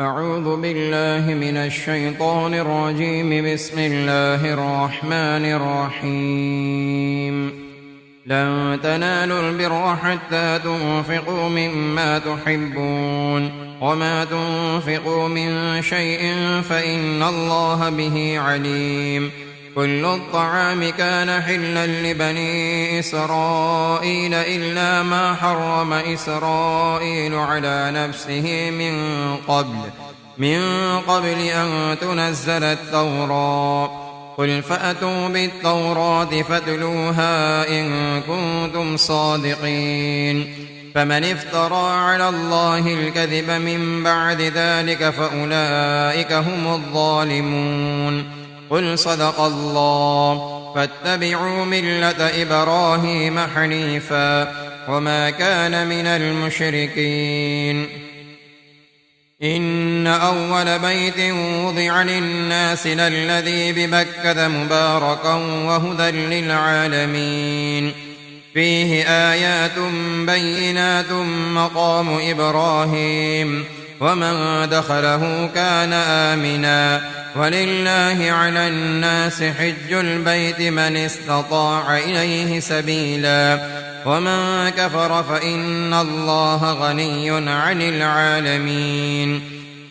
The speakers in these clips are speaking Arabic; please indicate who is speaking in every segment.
Speaker 1: أعوذ بالله من الشيطان الرجيم. بسم الله الرحمن الرحيم. لن تنالوا البر حتى تنفقوا مما تحبون وما تنفقوا من شيء فإن الله به عليم. كل الطعام كان حلا لبني إسرائيل إلا ما حرم إسرائيل على نفسه من قبل أن تنزل التوراة. قل فأتوا بالتوراة فاتلوها إن كنتم صادقين. فمن افترى على الله الكذب من بعد ذلك فأولئك هم الظالمون. قل صدق الله. فاتبعوا ملة إبراهيم حنيفا وما كان من المشركين. إن أول بيت وضع للناس للذي ببكة مباركا وهدى للعالمين. فيه آيات بينات مقام إبراهيم ومن دخله كان آمنا. ولله على الناس حج البيت من استطاع إليه سبيلا ومن كفر فإن الله غني عن العالمين.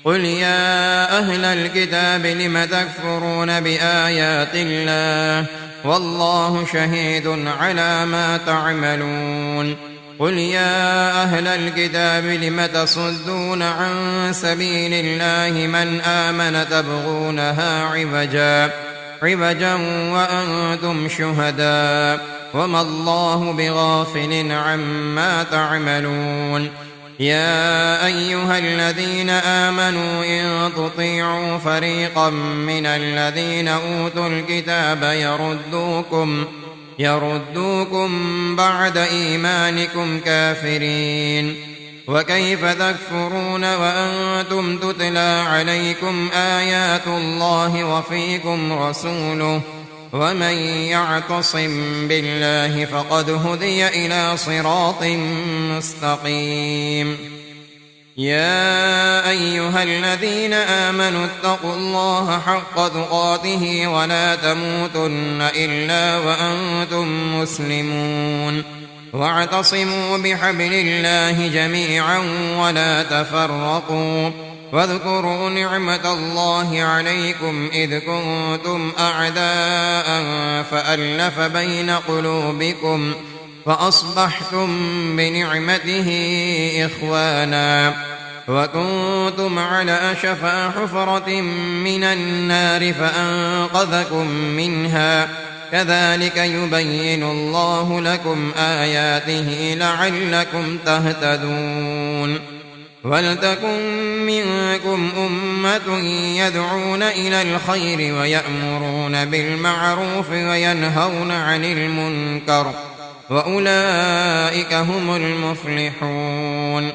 Speaker 1: قل يا أهل الكتاب لم تكفرون بآيات الله والله شهيد على ما تعملون. قل يا أهل الكتاب لم تصدون عن سبيل الله من آمن تبغونها عوجا وأنتم شهداء وما الله بغافل عما تعملون. يا أيها الذين آمنوا إن تطيعوا فريقا من الذين أوتوا الكتاب يردوكم بعد إيمانكم كافرين. وكيف تكفرون وأنتم تتلى عليكم آيات الله وفيكم رسوله ومن يعتصم بالله فقد هدي إلى صراط مستقيم. يا أيها الذين آمنوا اتقوا الله حق تقاته ولا تموتن إلا وأنتم مسلمون. واعتصموا بحبل الله جميعا ولا تفرقوا. واذكروا نعمة الله عليكم إذ كنتم أعداء فألف بين قلوبكم فأصبحتم بنعمته إخوانا وكنتم على شفا حفرة من النار فأنقذكم منها. كذلك يبين الله لكم آياته لعلكم تهتدون. ولتكن منكم أمة يدعون إلى الخير ويأمرون بالمعروف وينهون عن المنكر وأولئك هم المفلحون.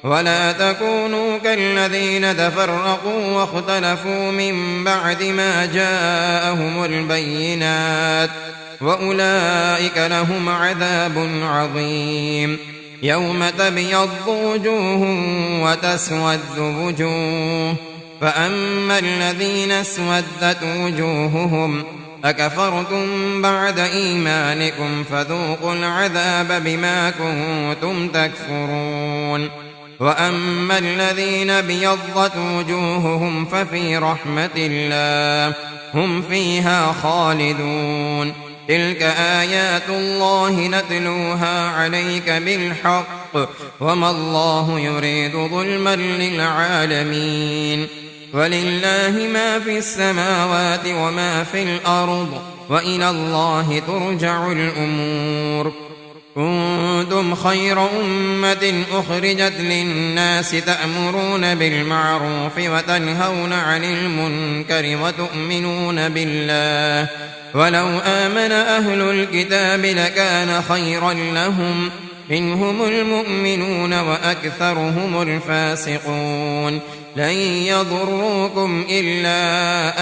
Speaker 1: ولا تكونوا كالذين تفرقوا واختلفوا من بعد ما جاءهم البينات وأولئك لهم عذاب عظيم. يوم تبيض وجوه وتسود وجوه فأما الذين اسودت وجوههم أكفرتم بعد إيمانكم فذوقوا العذاب بما كنتم تكفرون. وأما الذين ابيضت وجوههم ففي رحمة الله هم فيها خالدون. تلك آيات الله نتلوها عليك بالحق وما الله يريد ظلما للعالمين. ولله ما في السماوات وما في الأرض وإلى الله ترجع الأمور. كنتم خير أمة أخرجت للناس تأمرون بالمعروف وتنهون عن المنكر وتؤمنون بالله. ولو آمن أهل الكتاب لكان خيرا لهم منهم المؤمنون وأكثرهم الفاسقون. لن يضروكم إلا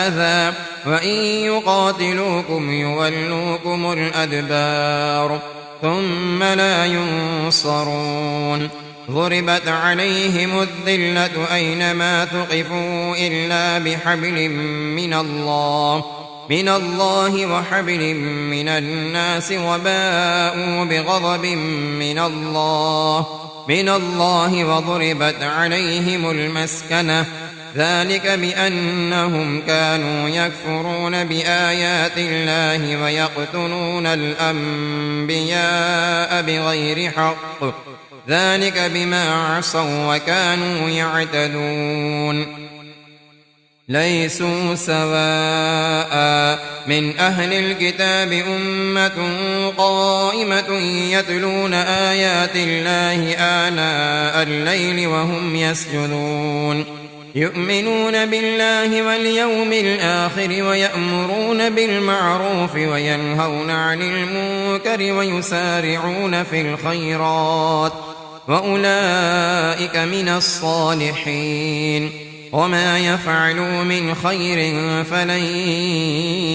Speaker 1: أذى وإن يقاتلوكم يولوكم الأدبار ثم لا ينصرون. ضربت عليهم الذلة أينما ثقفوا إلا بحبل من الله وحبل من الناس وباءوا بغضب من الله وضربت عليهم المسكنة ذلك بأنهم كانوا يكفرون بآيات الله ويقتلون الأنبياء بغير حق ذلك بما عصوا وكانوا يعتدون ليسوا سواء من أهل الكتاب أمة قائمة يتلون آيات الله آناء الليل وهم يسجدون يؤمنون بالله واليوم الآخر ويأمرون بالمعروف وينهون عن المنكر ويسارعون في الخيرات وأولئك من الصالحين وما يفعلوا من خير فلن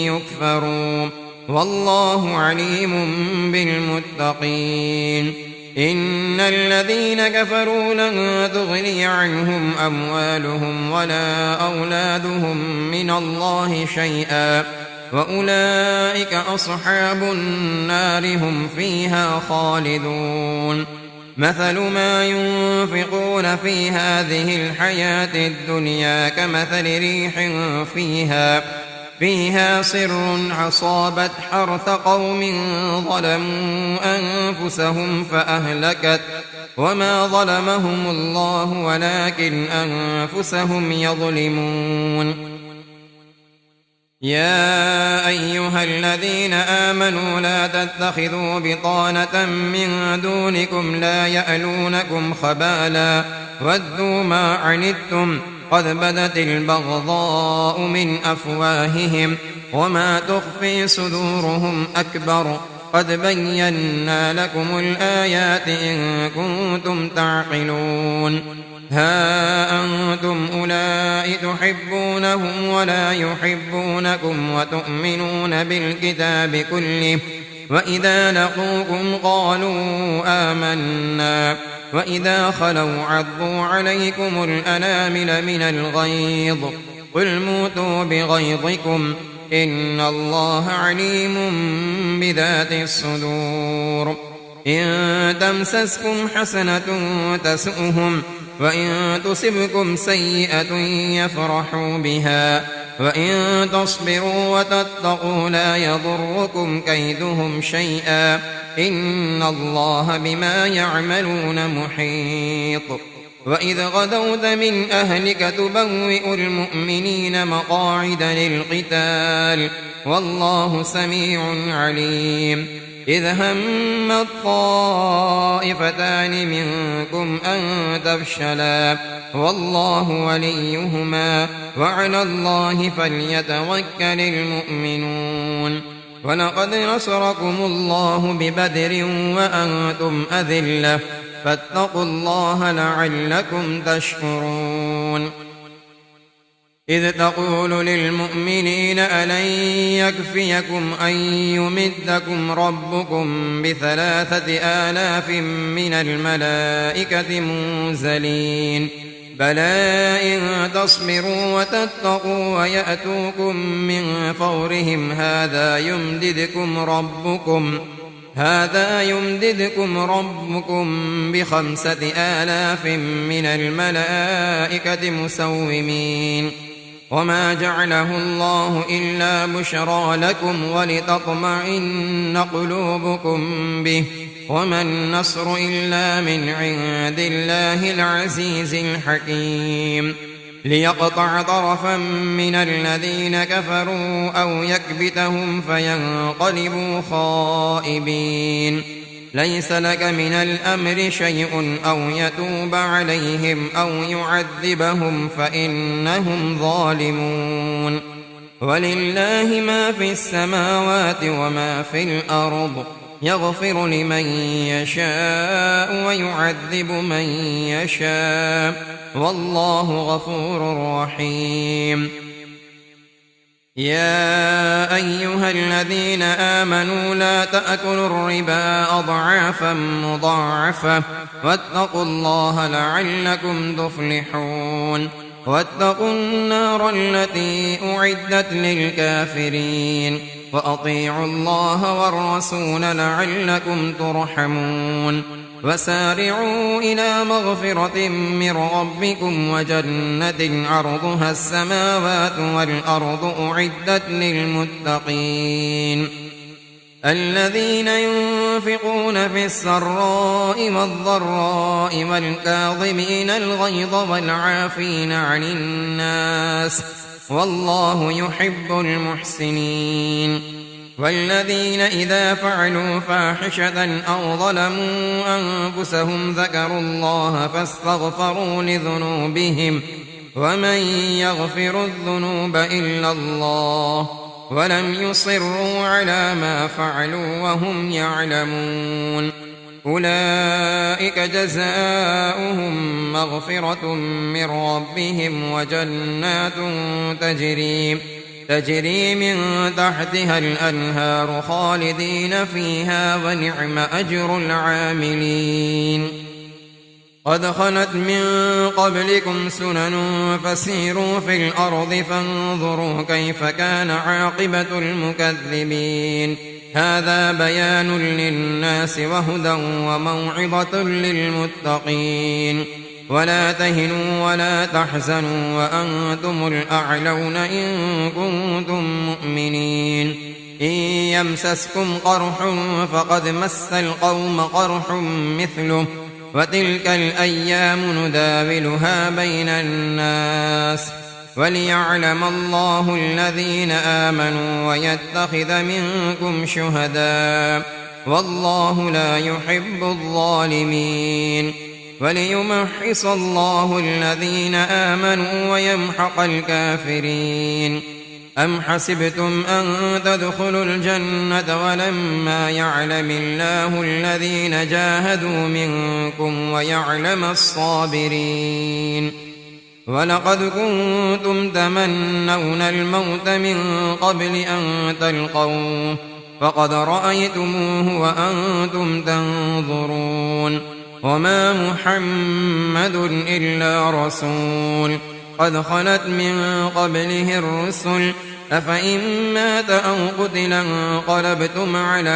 Speaker 1: يكفروا والله عليم بالمتقين إن الذين كفروا لن تغني عنهم أموالهم ولا أولادهم من الله شيئا وأولئك أصحاب النار هم فيها خالدون مثل ما ينفقون في هذه الحياة الدنيا كمثل ريح فيها صر أصابت حرث قوم ظلموا أنفسهم فأهلكت وما ظلمهم الله ولكن أنفسهم يظلمون يا أيها الذين آمنوا لا تتخذوا بطانة من دونكم لا يألونكم خبالا ودوا ما عنتم قد بدت البغضاء من أفواههم وما تخفي صدورهم أكبر قد بينا لكم الآيات إن كنتم تعقلون ها أنتم أولئك تحبونهم ولا يحبونكم وتؤمنون بالكتاب كله وإذا لقوكم قالوا آمنا وإذا خلوا عضوا عليكم الأنامل من الغيظ قل موتوا بغيظكم إن الله عليم بذات الصدور إن تمسسكم حسنة تسؤهم وإن تصبكم سيئة يفرحوا بها وإن تصبروا وتتقوا لا يضركم كيدهم شيئا إن الله بما يعملون محيط وإذ غدوت من أهلك تبوئ المؤمنين مقاعد للقتال والله سميع عليم إذ هم الطائفتان منكم أن تفشلا والله وليهما وعلى الله فليتوكل المؤمنون ولقد نصركم الله ببدر وأنتم أذلة فاتقوا الله لعلكم تشكرون إذ تقول للمؤمنين ألن يكفيكم أن يمدكم ربكم ب3,000 من الملائكة منزلين بلى إن تصبروا وتتقوا ويأتوكم من فورهم هذا يمددكم ربكم ب5,000 من الملائكة مسومين وما جعله الله إلا بشرى لكم ولتطمئن قلوبكم به وما النصر إلا من عند الله العزيز الحكيم ليقطع طرفا من الذين كفروا أو يكبتهم فينقلبوا خائبين ليس لك من الأمر شيء أو يتوب عليهم أو يعذبهم فإنهم ظالمون ولله ما في السماوات وما في الأرض يغفر لمن يشاء ويعذب من يشاء والله غفور رحيم يا أيها الذين آمنوا لا تأكلوا الربا أضعافا مضاعفة واتقوا الله لعلكم تفلحون واتقوا النار التي أعدت للكافرين وأطيعوا الله والرسول لعلكم ترحمون وسارعوا إلى مغفرة من ربكم وجنة عرضها السماوات والأرض أعدت للمتقين الذين ينفقون في السراء والضراء والكاظمين الغيظ والعافين عن الناس والله يحب المحسنين والذين إذا فعلوا فاحشة أو ظلموا أنفسهم ذكروا الله فاستغفروا لذنوبهم ومن يغفر الذنوب إلا الله ولم يصروا على ما فعلوا وهم يعلمون أولئك جزاؤهم مغفرة من ربهم وجنات تجري من تحتها الأنهار خالدين فيها ونعم أجر العاملين قد خلت من قبلكم سنن فسيروا في الأرض فانظروا كيف كان عاقبة المكذبين هذا بيان للناس وهدى وموعظة للمتقين ولا تهنوا ولا تحزنوا وأنتم الأعلون إن كنتم مؤمنين إن يمسسكم قرح فقد مس القوم قرح مثله وتلك الأيام نداولها بين الناس وليعلم الله الذين آمنوا ويتخذ منكم شهداء والله لا يحب الظالمين وليمحص الله الذين آمنوا ويمحق الكافرين أم حسبتم أن تدخلوا الجنة ولما يعلم الله الذين جاهدوا منكم ويعلم الصابرين ولقد كنتم تمنون الموت من قبل أن تلقوه فقد رأيتموه وأنتم تنظرون وما محمد إلا رسول قد خلت من قبله الرسل أفإن مات أو قتل انقلبتم على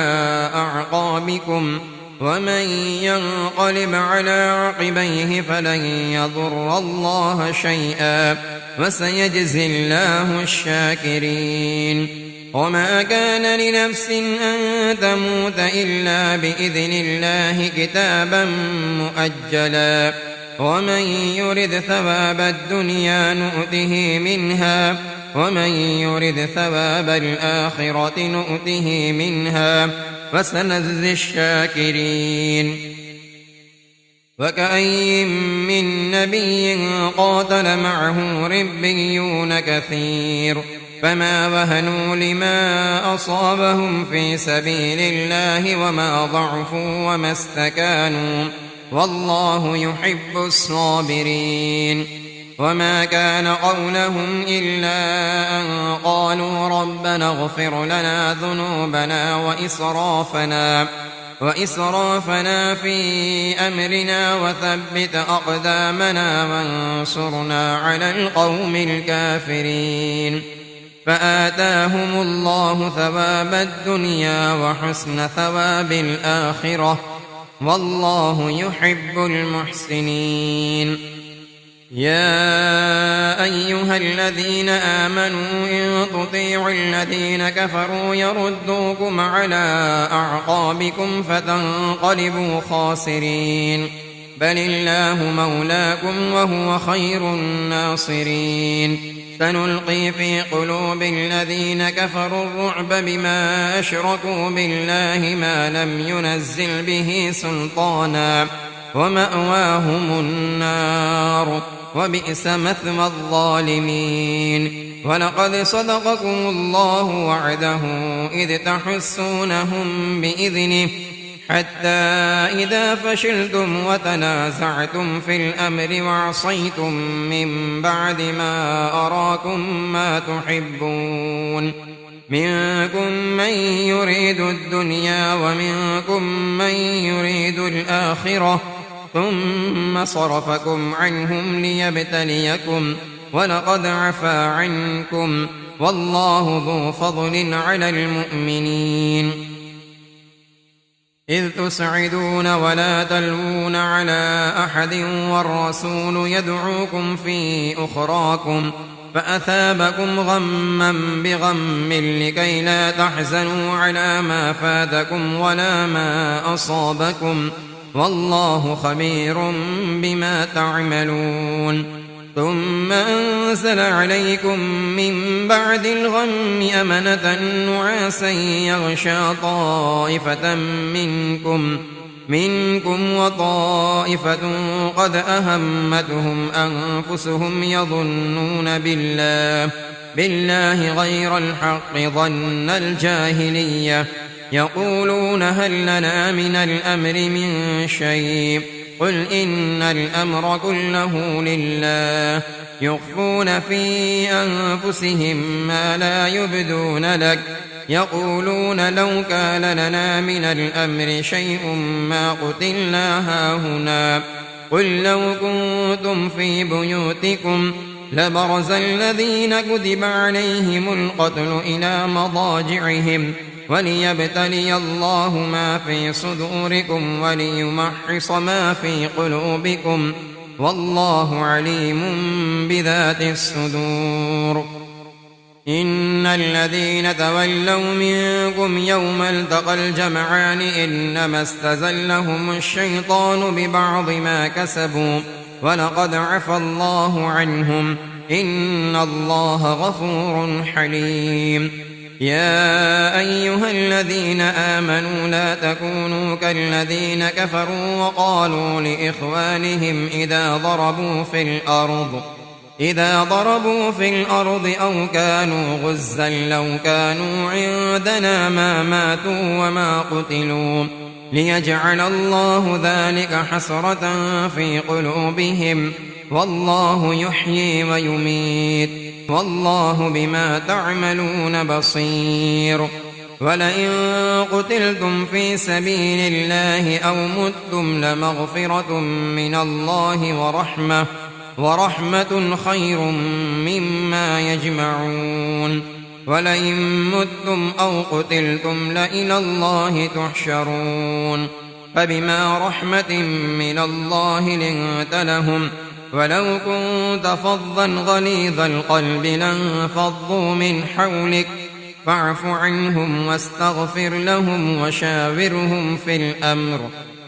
Speaker 1: أعقابكم ومن ينقلب على عقبيه فلن يضر الله شيئا وسيجزي الله الشاكرين وما كان لنفس أن تموت إلا بإذن الله كتابا مؤجلا ومن يرد ثواب الدنيا نؤته منها ومن يرد ثواب الآخرة نؤته منها وسنجزي الشاكرين وكأين من نبي قاتل معه ربيون كثير فما وهنوا لما أصابهم في سبيل الله وما ضعفوا وما استكانوا والله يحب الصابرين وما كان قولهم إلا أن قالوا ربنا اغفر لنا ذنوبنا وإسرافنا في أمرنا وثبت أقدامنا وانصرنا على القوم الكافرين فآتاهم الله ثواب الدنيا وحسن ثواب الآخرة والله يحب المحسنين يا أيها الذين آمنوا إن تطيعوا الذين كفروا يردوكم على أعقابكم فتنقلبوا خاسرين بل الله مولاكم وهو خير الناصرين سنلقي في قلوب الذين كفروا الرعب بما أشركوا بالله ما لم ينزل به سلطانا ومأواهم النار وبئس مثوى الظالمين ولقد صدقكم الله وعده إذ تحسونهم بإذنه حتى إذا فشلتم وتنازعتم في الأمر وعصيتم من بعد ما أراكم ما تحبون منكم من يريد الدنيا ومنكم من يريد الآخرة ثم صرفكم عنهم ليبتليكم ولقد عفا عنكم والله ذو فضل على المؤمنين إذ تسعدون ولا تلوون على أحد والرسول يدعوكم في أخراكم فأثابكم غما بغم لكي لا تحزنوا على ما فاتكم ولا ما أصابكم والله خبير بما تعملون ثم أنزل عليكم من بعد الغم أمنة نعاسا يغشى طائفة منكم وطائفة قد أهمتهم أنفسهم يظنون بالله غير الحق ظن الجاهلية يقولون هل لنا من الأمر من شيء قل إن الأمر كله لله يخفون في أنفسهم ما لا يبدون لك يقولون لو كان لنا من الأمر شيء ما قتلنا هاهنا قل لو كنتم في بيوتكم لبرز الذين كتب عليهم القتل إلى مضاجعهم وليبتلي الله ما في صدوركم وليمحص ما في قلوبكم والله عليم بذات الصدور إن الذين تولوا منكم يوم التقى الجمعان إنما استزلهم الشيطان ببعض ما كسبوا ولقد عفى الله عنهم إن الله غفور حليم يا أيها الذين آمنوا لا تكونوا كالذين كفروا وقالوا لإخوانهم إذا ضربوا في الأرض أو كانوا غزا لو كانوا عندنا ما ماتوا وما قتلوا ليجعل الله ذلك حسرة في قلوبهم والله يحيي ويميت والله بما تعملون بصير ولئن قتلتم في سبيل الله أو متم لمغفرة من الله ورحمة خير مما يجمعون ولئن متم أو قتلتم لإلى الله تحشرون فبما رحمة من الله لنت لهم ولو كنت فظا غليظ القلب لانفضوا من حولك فاعف عنهم واستغفر لهم وشاورهم في الأمر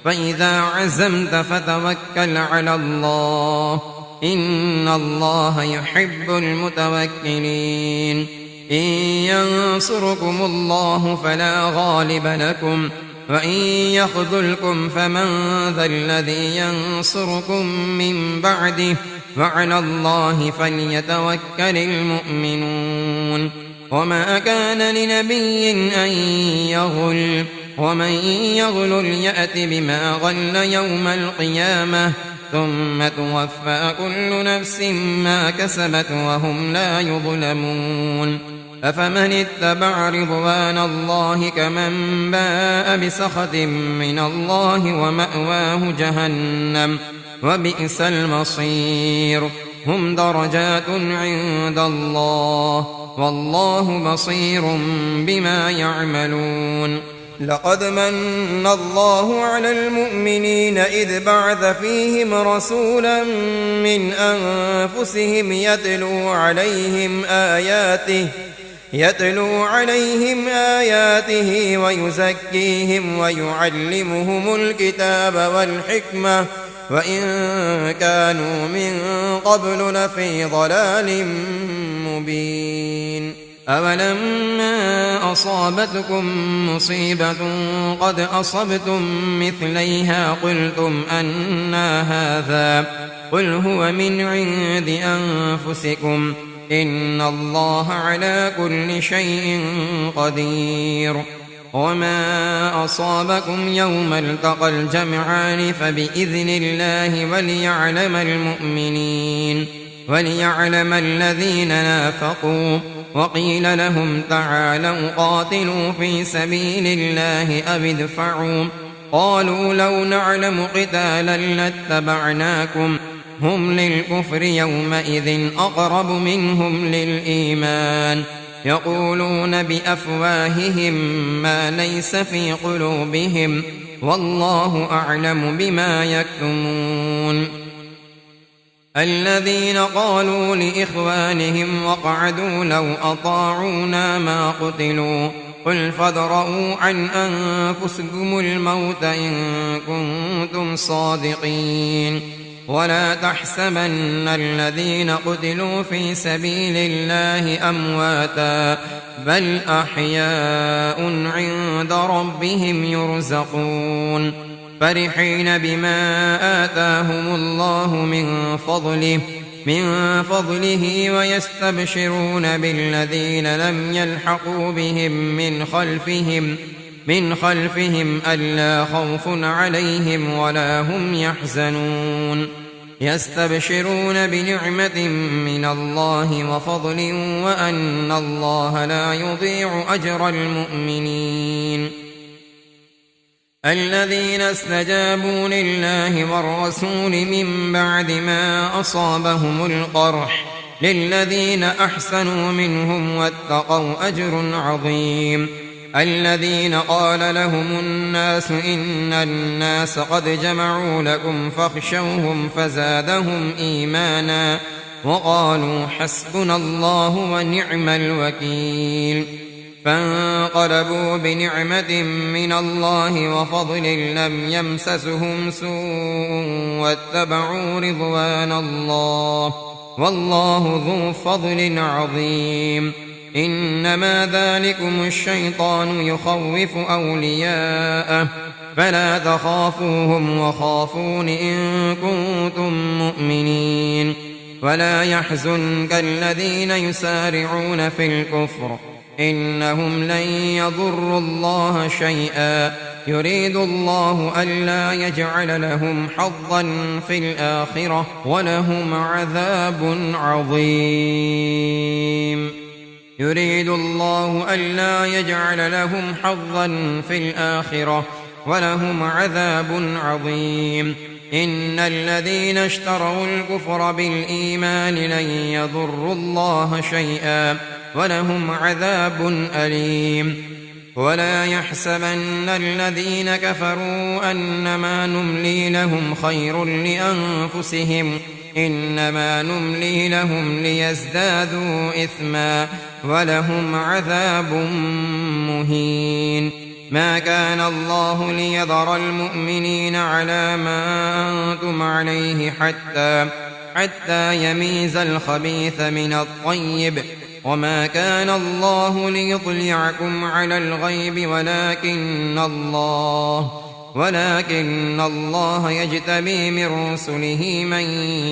Speaker 1: فإذا عزمت فتوكل على الله إن الله يحب المتوكلين إن ينصركم الله فلا غالب لكم وإن يخذلكم فمن ذا الذي ينصركم من بعده وعلى الله فليتوكل المؤمنون وما كان لنبي أن يغل ومن يغل يأت بما غل يوم القيامة ثم توفى كل نفس ما كسبت وهم لا يظلمون أفمن اتبع رضوان الله كمن باء بسخط من الله ومأواه جهنم وبئس المصير هم درجات عند الله والله بصير بما يعملون لقد من الله على المؤمنين إذ بعث فيهم رسولا من أنفسهم يتلو عليهم آياته ويزكيهم ويعلمهم الكتاب والحكمة وإن كانوا من قبل لفي ضلال مبين أولما أصابتكم مصيبة قد أصبتم مثليها قلتم أنى هذا قل هو من عند أنفسكم إن الله على كل شيء قدير وما أصابكم يوم التقى الجمعان فبإذن الله وليعلم الذين نافقوا. وقيل لهم تعالوا قاتلوا في سبيل الله أو ادفعوا. قالوا لو نعلم قتالا لاتبعناكم. هم للكفر يومئذ أقرب منهم للإيمان. يقولون بأفواههم ما ليس في قلوبهم والله أعلم بما يكتمون. الذين قالوا لإخوانهم وقعدوا لو أطاعونا ما قتلوا قل فادرءوا عن أنفسكم الموت إن كنتم صادقين. ولا تحسبن الذين قتلوا في سبيل الله أمواتا بل أحياء عند ربهم يرزقون فرحين بما آتاهم الله من فضله ويستبشرون بالذين لم يلحقوا بهم من خلفهم ألا خوف عليهم ولا هم يحزنون. يستبشرون بنعمة من الله وفضل وأن الله لا يضيع أجر المؤمنين. الذين استجابوا لله والرسول من بعد ما أصابهم القرح للذين أحسنوا منهم واتقوا أجر عظيم. الذين قال لهم الناس إن الناس قد جمعوا لكم فاخشوهم فزادهم إيمانا وقالوا حسبنا الله ونعم الوكيل. فانقلبوا بنعمة من الله وفضل لم يمسسهم سوء واتبعوا رضوان الله والله ذو فضل عظيم. إنما ذلكم الشيطان يخوف أولياءه فلا تخافوهم وخافون إن كنتم مؤمنين. ولا يحزنك الذين يسارعون في الكفر إنهم لن يضروا الله شيئا يريد الله ألا يجعل لهم حظا في الآخرة ولهم عذاب عظيم. يريد الله ألا يجعل لهم حظا في الآخرة ولهم عذاب عظيم. إن الذين اشتروا الكفر بالإيمان لن يضروا الله شيئا ولهم عذاب أليم. ولا يحسبن الذين كفروا أنما نملي لهم خير لأنفسهم إنما نملي لهم ليزدادوا إثما ولهم عذاب مهين. ما كان الله ليذر المؤمنين على ما أنتم عليه حتى يميز الخبيث من الطيب وما كان الله ليطلعكم على الغيب ولكن الله يجتبي من رسله من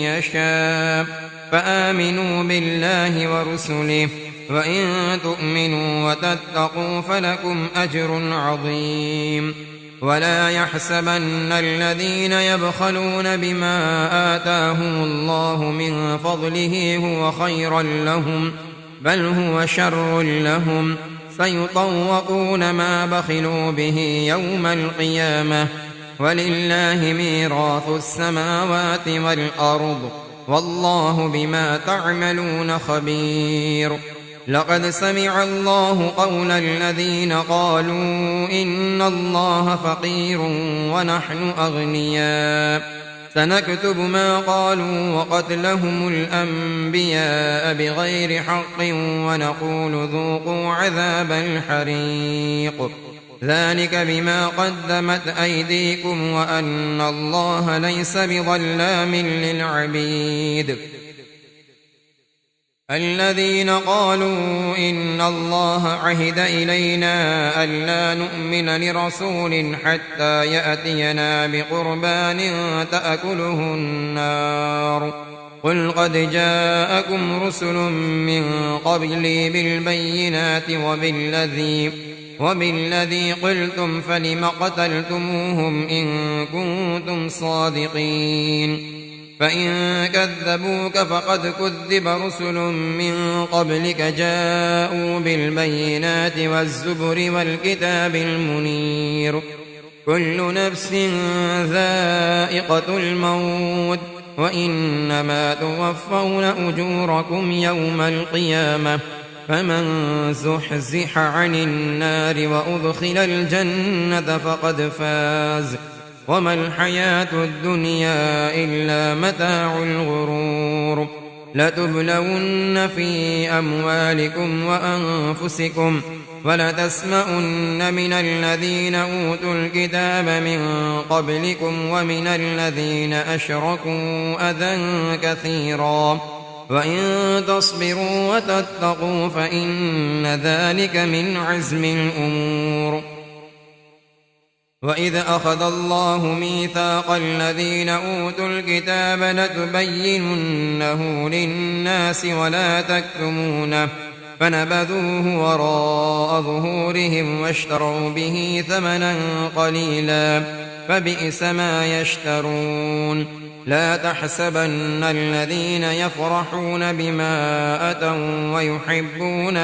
Speaker 1: يشاء فآمنوا بالله ورسله وإن تؤمنوا وتتقوا فلكم أجر عظيم. ولا يحسبن الذين يبخلون بما آتاهم الله من فضله هو خيرا لهم بل هو شر لهم سيطوقون ما بخلوا به يوم القيامة ولله ميراث السماوات والأرض والله بما تعملون خبير. لقد سمع الله قول الذين قالوا إن الله فقير ونحن أغنياء سنكتب ما قالوا وقتلهم الأنبياء بغير حق ونقول ذوقوا عذاب الحريق ذلك بما قدمت أيديكم وأن الله ليس بظلام للعبيد. الذين قالوا إن الله عهد إلينا ألا نؤمن لرسول حتى يأتينا بقربان تأكله النار قل قد جاءكم رسل من قبلي بالبينات وبالذي قلتم فلم قتلتموهم إن كنتم صادقين فإن كذبوك فقد كذب رسل من قبلك جاءوا بالبينات والزبر والكتاب المنير كل نفس ذائقة الموت وإنما توفون أجوركم يوم القيامة فمن زحزح عن النار وأدخل الجنة فقد فاز وما الحياة الدنيا إلا متاع الغرور لتبلون في أموالكم وأنفسكم ولتسمعن من الذين أوتوا الكتاب من قبلكم ومن الذين أشركوا أذى كثيرا وإن تصبروا وتتقوا فإن ذلك من عزم الأمور وإذ أخذ الله ميثاق الذين أوتوا الكتاب لتبيننه للناس ولا تكتمونه فنبذوه وراء ظهورهم واشتروا به ثمنا قليلا فبئس ما يشترون لا تحسبن الذين يفرحون بما أتوا ويحبون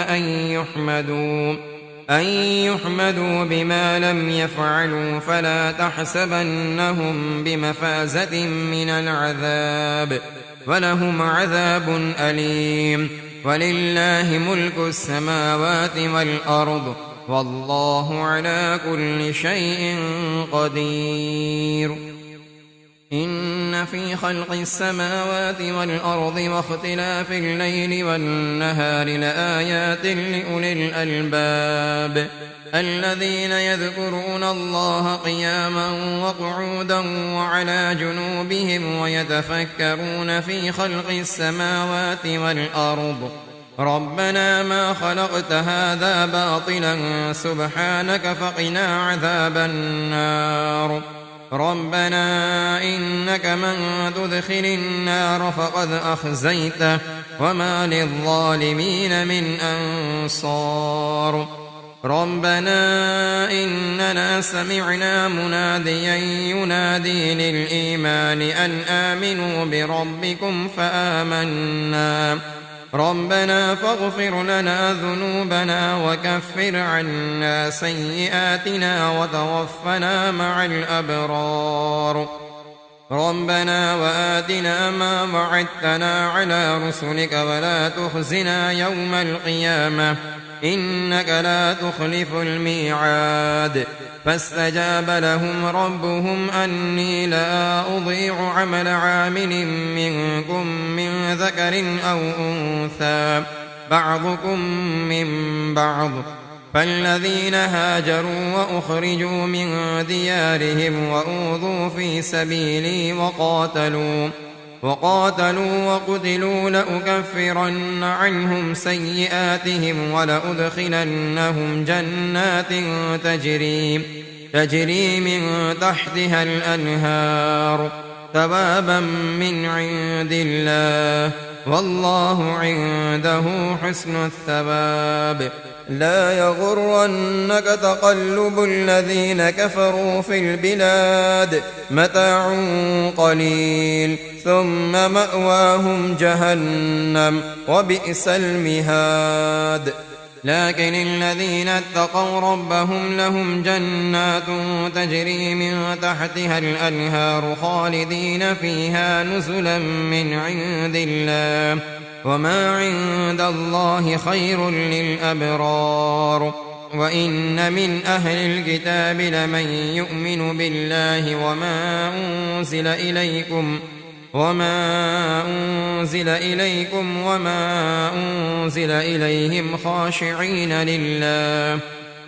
Speaker 1: أن يحمدوا بما لم يفعلوا فلا تحسبنهم بمفازة من العذاب ولهم عذاب أليم ولله ملك السماوات والأرض والله على كل شيء قدير إن في خلق السماوات والأرض واختلاف الليل والنهار لآيات لأولي الألباب الذين يذكرون الله قياما وقعودا وعلى جنوبهم ويتفكرون في خلق السماوات والأرض ربنا ما خلقت هذا باطلا سبحانك فقنا عذاب النار ربنا إنك من تدخل النار فقد أخزيته وما للظالمين من أنصار ربنا إننا سمعنا مناديا ينادي للإيمان أن آمنوا بربكم فآمنا ربنا فاغفر لنا ذنوبنا وكفر عنا سيئاتنا وتوفنا مع الأبرار ربنا وآتنا ما وعدتنا على رسلك ولا تخزنا يوم القيامة إنك لا تخلف الميعاد فاستجاب لهم ربهم أني لا أضيع عمل عامل منكم من ذكر أو أنثى بعضكم من بعض فالذين هاجروا وأخرجوا من ديارهم وأوذوا في سبيلي وقاتلوا وقتلوا لأكفرن عنهم سيئاتهم ولأدخلنهم جنات تجري من تحتها الأنهار ثوابا من عند الله والله عنده حسن الثواب لا يغرنك تقلب الذين كفروا في البلاد متاع قليل ثم مأواهم جهنم وبئس المهاد لكن الذين اتقوا ربهم لهم جنات تجري من تحتها الأنهار خالدين فيها نزلا من عند الله وما عند الله خير للأبرار وإن من أهل الكتاب لمن يؤمن بالله وما أنزل إليكم وما أنزل إليهم خاشعين لله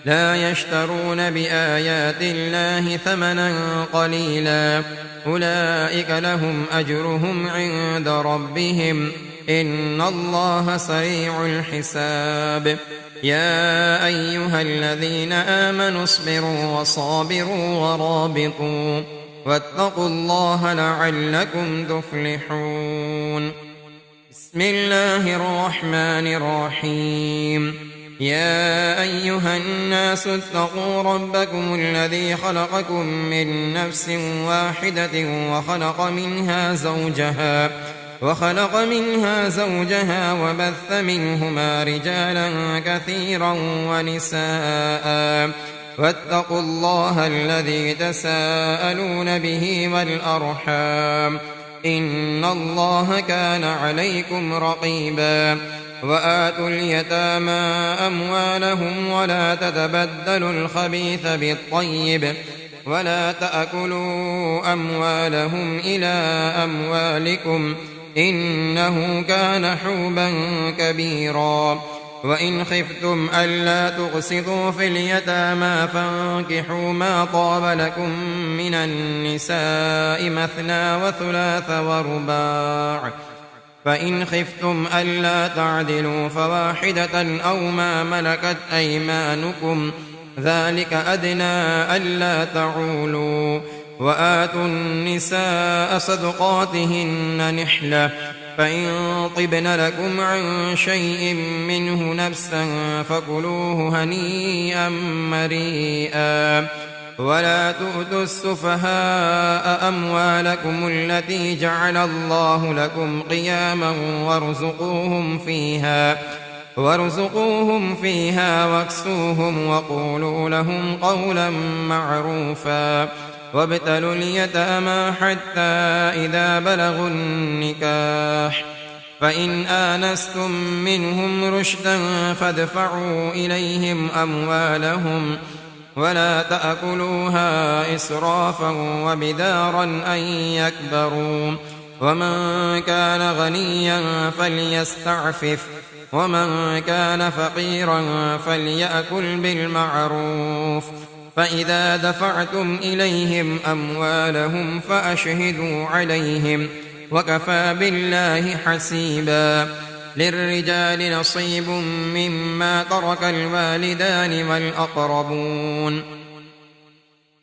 Speaker 1: لا يشترون بآيات الله ثمنا قليلا أولئك لهم أجرهم عند ربهم إن الله سريع الحساب يا أيها الذين آمنوا اصبروا وصابروا ورابطوا واتقوا الله لعلكم تفلحون بسم الله الرحمن الرحيم يا أيها الناس اتقوا ربكم الذي خلقكم من نفس واحدة وخلق منها زوجها وبث منهما رجالا كثيرا ونساء واتقوا الله الذي تساءلون به والأرحام إن الله كان عليكم رقيبا وآتوا اليتامى أموالهم ولا تتبدلوا الخبيث بالطيب ولا تأكلوا أموالهم إلى أموالكم إنه كان حوبا كبيرا وإن خفتم ألا تقسطوا في اليتامى فانكحوا ما طاب لكم من النساء مثنى وثلاث ورباع فإن خفتم ألا تعدلوا فواحدة أو ما ملكت أيمانكم ذلك أدنى ألا تعولوا وآتوا النساء صدقاتهن نحلة فإن طبن لكم عن شيء منه نفسا فكلوه هنيئا مريئا ولا تؤتوا السفهاء أموالكم التي جعل الله لكم قياما وارزقوهم فيها واكسوهم وقولوا لهم قولا معروفا وابتلوا اليتامى حتى إذا بلغوا النكاح فإن آنستم منهم رشدا فادفعوا إليهم أموالهم ولا تأكلوها إسرافا وبدارا أن يكبروا ومن كان غنيا فليستعفف ومن كان فقيرا فليأكل بالمعروف فإذا دفعتم إليهم أموالهم فأشهدوا عليهم وكفى بالله حسيبا للرجال نصيب مما ترك الوالدان والأقربون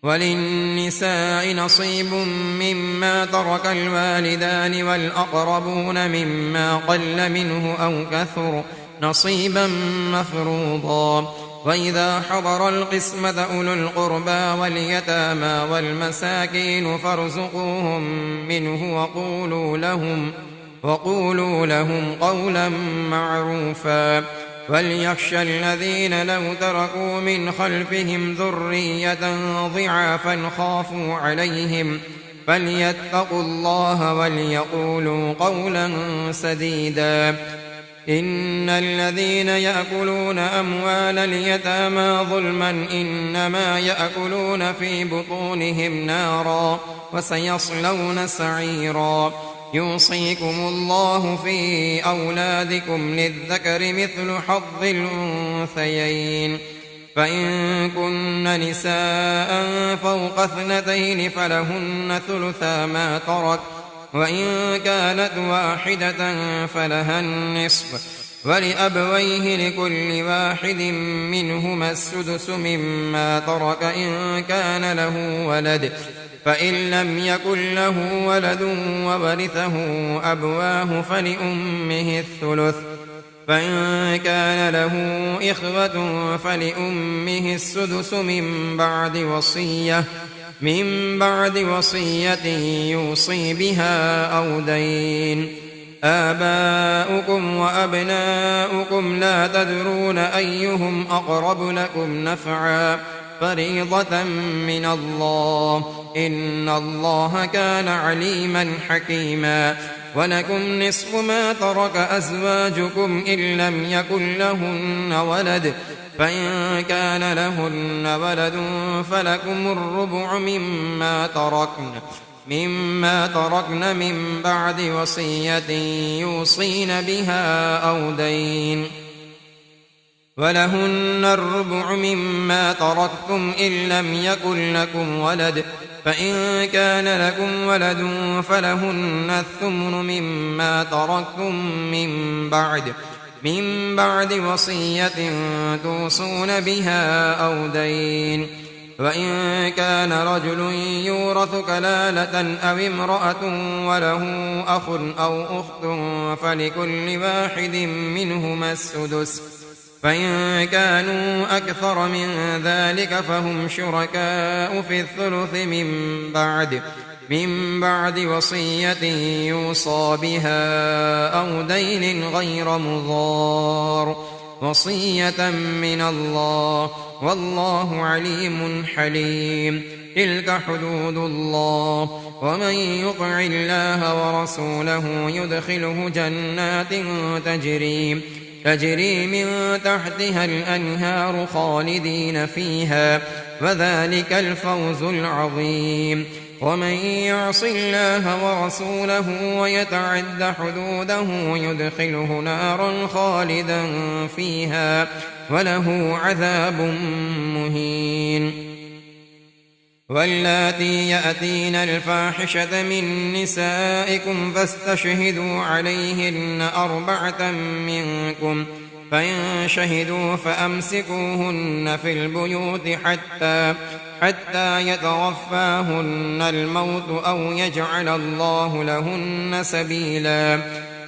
Speaker 1: وللنساء نصيب مما ترك الوالدان والأقربون مما قل منه أو كثر نصيبا مفروضا وإذا حضر القسمة أولو القربى واليتامى والمساكين فارزقوهم منه وقولوا لهم قولا معروفا وليخشى الذين لو تركوا من خلفهم ذرية ضعافا خافوا عليهم فليتقوا الله وليقولوا قولا سديدا إن الذين يأكلون أموال اليتامى ظلما إنما يأكلون في بطونهم نارا وسيصلون سعيرا يوصيكم الله في أولادكم للذكر مثل حظ الأنثيين فإن كن نساء فوق 2 فلهن ثلثا ما ترك وإن كانت واحدة فلها النصف ولأبويه لكل واحد منهما السدس مما ترك إن كان له ولد فإن لم يكن له ولد وورثه أبواه فلأمه الثلث فإن كان له إخوة فلأمه السدس من بعد وصية يوصي بها أو دين آباؤكم وأبناؤكم لا تدرون أيهم أقرب لكم نفعا فريضة من الله إن الله كان عليما حكيما ولكم نصف ما ترك أزواجكم إن لم يكن لهن ولد فإن كان لهن ولد فلكم الربع مما تركن من بعد وصية يوصين بها أو دين ولهن الربع مما تركتم إن لم يكن لكم ولد فإن كان لكم ولد فلهن الثمن مما تركتم من بعد وصية توصون بها أو دين وإن كان رجل يورث كلالة أو امرأة وله أخ أو أخت فلكل واحد منهما السدس فإن كانوا أكثر من ذلك فهم شركاء في الثلث من بعد وصية يوصى بها أو دين غير مضار، وصية من الله والله عليم حليم. تلك حدود الله، ومن يطع الله ورسوله يدخله جنات تجري من تحتها الأنهار خالدين فيها، وذلك الفوز العظيم. ومن يعص الله ورسوله ويتعد حدوده يدخله نارا خالدا فيها وله عذاب مهين. واللاتي يأتين الفاحشة من نسائكم فاستشهدوا عليهن 4 منكم، فإن شهدوا فأمسكوهن في البيوت حتى يتوفاهن الموت أو يجعل الله لهن سبيلا.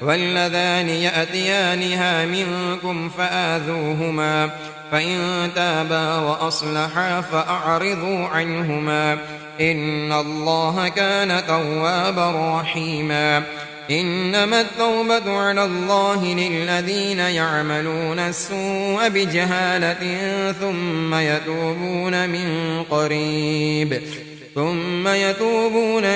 Speaker 1: واللذان يأتيانها منكم فآذوهما، فإن تابا وأصلحا فأعرضوا عنهما، إن الله كان توابا رحيما. إنما التوبة على الله للذين يعملون السوء بجهالة ثم يتوبون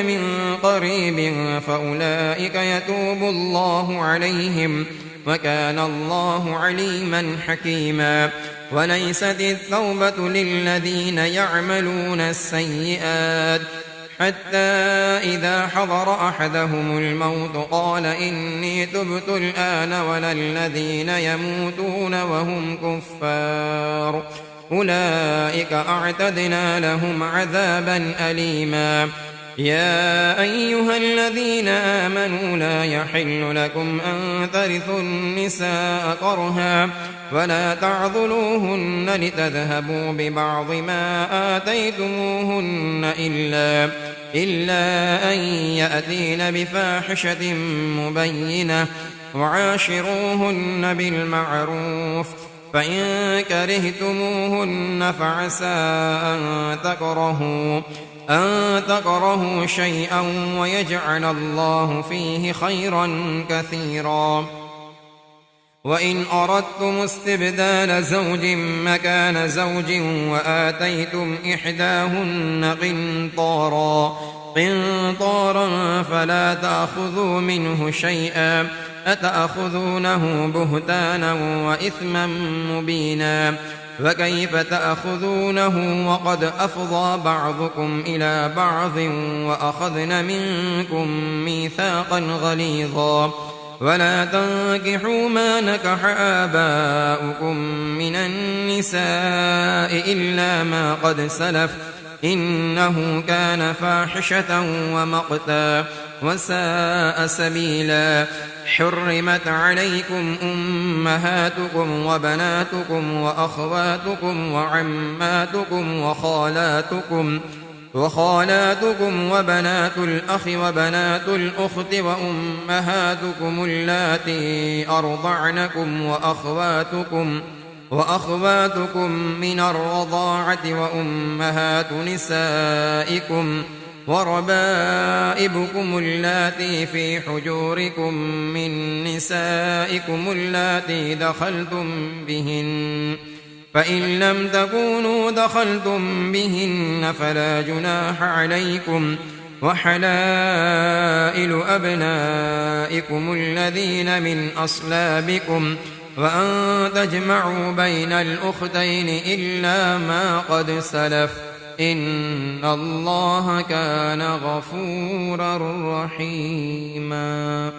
Speaker 1: من قريب فأولئك يتوب الله عليهم، وكان الله عليما حكيما. وليست التوبة للذين يعملون السيئات حتى إذا حضر أحدهم الموت قال إني تبت الآن، ولا الذين يموتون وهم كفار أولئك أعتدنا لهم عذابا أليما. يا أيها الذين آمنوا لا يحل لكم أن ترثوا النساء كرها ولا تعضلوهن لتذهبوا ببعض ما آتيتموهن إلا أن يأتين بفاحشة مبينة، وعاشروهن بالمعروف. فإن كرهتموهن فعسى أن تكرهوا شيئا ويجعل الله فيه خيرا كثيرا. وإن أردتم استبدال زوج مكان زوج وآتيتم إحداهن قنطارا فلا تأخذوا منه شيئا، أتأخذونه بهتانا وإثما مبينا. وكيف تأخذونه وقد أفضى بعضكم إلى بعض وأخذن منكم ميثاقا غليظا. ولا تنكحوا ما نكح آباؤكم من النساء إلا ما قد سلف، إنه كان فاحشة ومقتا وساء سبيلا. حرمت عليكم أمهاتكم وبناتكم وأخواتكم وعماتكم وخالاتكم وبنات الأخ وبنات الأخت وأمهاتكم اللاتي أرضعنكم وأخواتكم من الرضاعة وأمهات نسائكم وربائبكم اللاتي في حجوركم من نسائكم اللاتي دخلتم بهن، فإن لم تكونوا دخلتم بهن فلا جناح عليكم. وحلائل أبنائكم الذين من أصلابكم، وأن تجمعوا بين الأختين إلا ما قد سلف، إن الله كان غفورا رحيما.